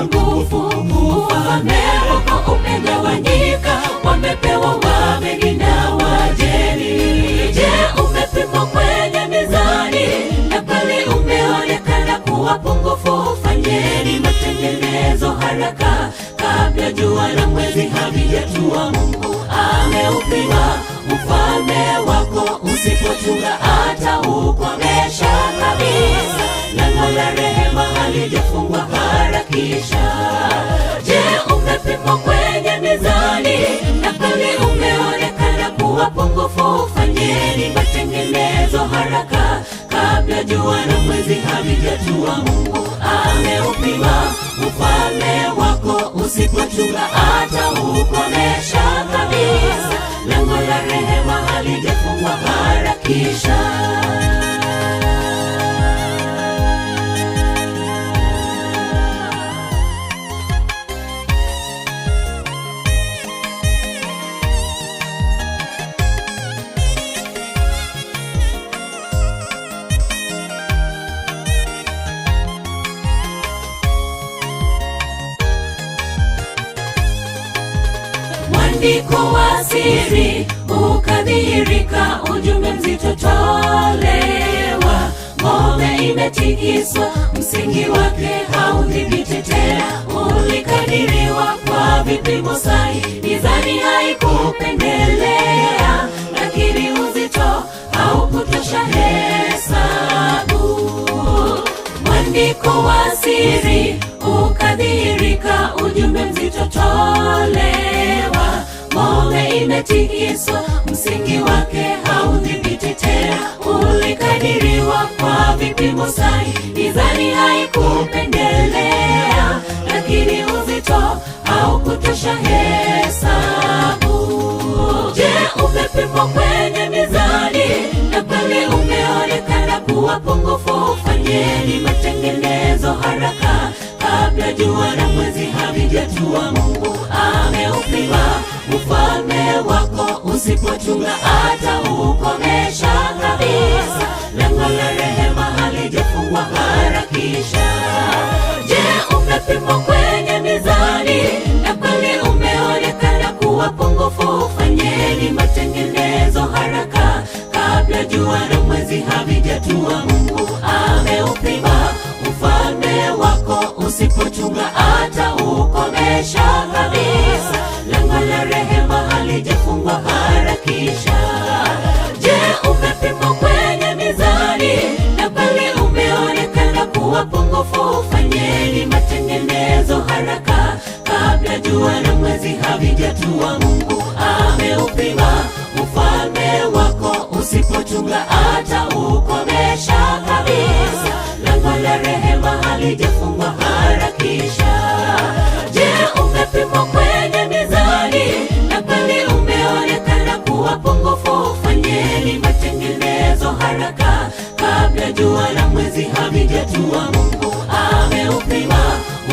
nguvu. Ufalme wako umegawanyika, wamepewa wageni na wajeni. Je, umepimwa kwenye mizani na kweli umeonekana kuwa pungufu? Fanyeni matengenezo haraka kabla jua na mwezi havijatua. Mungu ameupima ufalme wako, usipochunga ataukomesha kabisa. Lango la rehema halijafungwa, harakisha. Je, umepimwa kwenye mizani na kweli umeonekana kuwa pungufu? Fanyeni matengenezo haraka kabla jua na mwezi havijatua. Mungu ameupima ufalme wako, usipochunga ataukomesha kabisa. Lango la rehema halijafungwa, harakisha. Mwandiko wa siri ukadhihirika, ujumbe mzito tolewa. Ngome imetikiswa, msingi wake haudhibiti tena. Ulikadiriwa kwa vipimo sahihi, mizani haikupendelea, lakini uzito haukutosha hesabu. Mwandiko wa siri ukadhihirika, ujumbe mzito tolewa. Ngome imetikiswa, msingi wake haudhibiti tena. Ulikadiriwa kwa vipimo sahihi, mizani haikupendelea, lakini uzito haukutosha hesabu. Je, umepimwa kwenye mizani na kweli umeonekana kuwa pungufu? Fanyeni matengenezo haraka kabla jua na mwezi havijatua. Mungu ameupima ufalme wako, usipochunga ataukomesha kabisa. Lango la rehema halijafungwa, harakisha. Je, umepimwa kwenye mizani na kweli umeonekana kuwa pungufu? Fanyeni matengenezo haraka kabla jua na mwezi havijatua. Mungu ameupima ufalme wako, usipochunga ataukomesha kabisa. Lango la rehema halijafungwa, harakisha. Je, umepimwa kwenye mizani na kweli umeonekana kuwa pungufu? Fanyeni matengenezo haraka kabla jua na mwezi havijatua. Mungu ameupima ufalme wako, usipochunga ataukomesha kabisa. Lango la rehema halijafungwa, harakisha. Je, umepimwa kwenye mizani na kweli umeonekana kuwa pungufu? Fanyeni matengenezo haraka kabla jua na mwezi havijatua. Mungu ameupima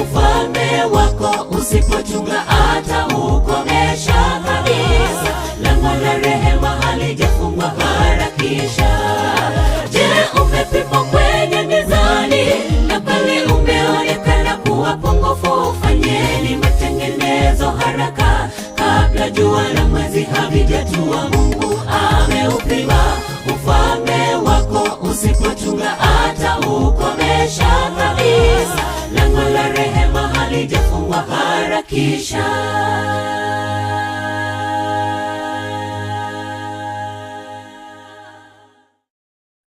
ufalme wako, usipochunga ataukomesha kabisa. Lango la rehema halijafungwa, harakisha. Je, umepimwa kwenye mizani na kweli umeonekana kuwa pungufu? Fanyeni matengenezo haraka kabla jua na mwezi havijatua. Mungu ameupima ufalme wako, usipochunga ataukomesha kabisa. Lango la rehema halijafungwa, harakisha.